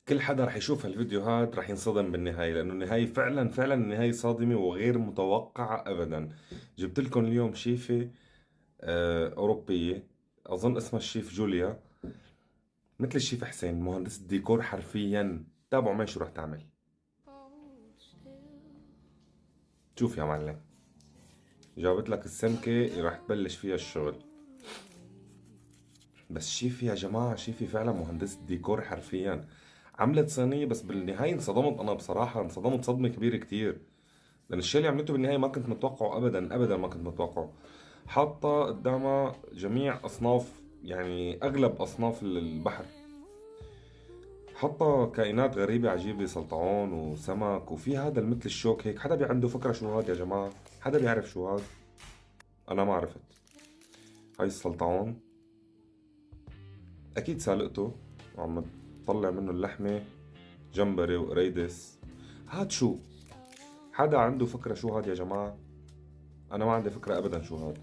كل حدا رح يشوف هالفيديوهات رح ينصدم بالنهاية، لأنه النهاية فعلا فعلا النهاية صادمة وغير متوقعة أبدا. جبت لكم اليوم شيفة أوروبية، أظن اسمها الشيف جوليا، مثل الشيف حسين، مهندس ديكور حرفيا. تابعوا معي شو رح تعمل. شوف يا معلم، جابت لك السمكة رح تبلش فيها الشغل. بس شيفي يا جماعة، شيفي فعلا مهندس ديكور حرفيا. عملت صينية، بس بالنهاية انصدمت. أنا بصراحة انصدمت صدمة كبيرة كتير، لأن الشيء اللي عملته بالنهاية ما كنت متوقعه أبدا أبدا، ما كنت متوقعه. حاطة قدامها جميع أصناف، يعني أغلب أصناف البحر. حاطة كائنات غريبة عجيبة، سلطعون وسمك، وفي هذا مثل الشوك هيك. حدا عنده فكرة شو هاد يا جماعة؟ حدا بيعرف شو هاد؟ أنا ما عرفت. هاي السلطعون أكيد سالقته وعم تطلع منه اللحمة. جمبري وقريدس. هاد شو؟ حدا عنده فكرة شو هاد يا جماعة؟ أنا ما عندي فكرة أبدا شو هاد.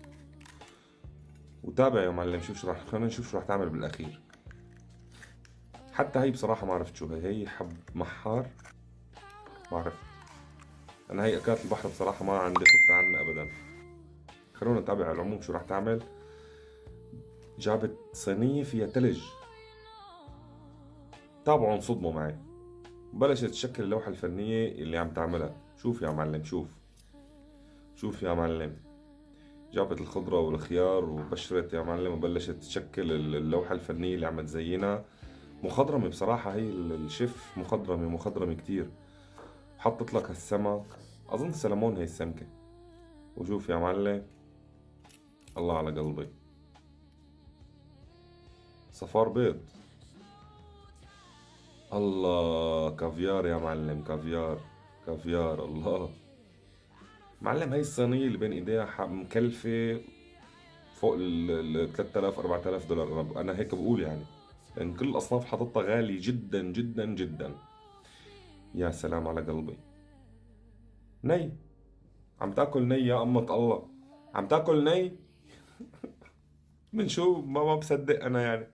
وتابع يا معلم، شوف شو راح، خلينا نشوف شو راح تعمل بالأخير. حتى هي بصراحة ما عرفت شو هي حب محار. ما عرفت. أنا هي أكلات البحر بصراحة ما عندي فكرة عنها أبدا. خلونا نتابع على العموم شو راح تعمل. جابت صينية فيها تلج. تابعوا انصدموا معي. بلشت تشكل اللوحة الفنية اللي عم تعملها. شوف يا معلم، شوف. شوف يا معلم. جابت الخضرة والخيار وبشرت يا معلم، وبلشت تشكل اللوحة الفنية اللي عم تزينها. مخضرمة بصراحة، هي الشيف مخضرمة مخضرمة كتير. حطت لك هالسمك، أظن سلمون هي السمكة. وشوف يا معلم، الله على قلبي. صفار بيض. الله، كافيار يا معلم، كافيار. كافيار الله. معلم، هاي الصينية اللي بين ايديها مكلفة فوق ال 3000 4000 دولار. أنا هيك بقول يعني، لأن كل الأصناف حاططها غالي جدا جدا جدا. يا سلام على قلبي. ني. عم تاكل ني يا أمة الله. عم تاكل ني. من شو؟ ما بصدق أنا يعني.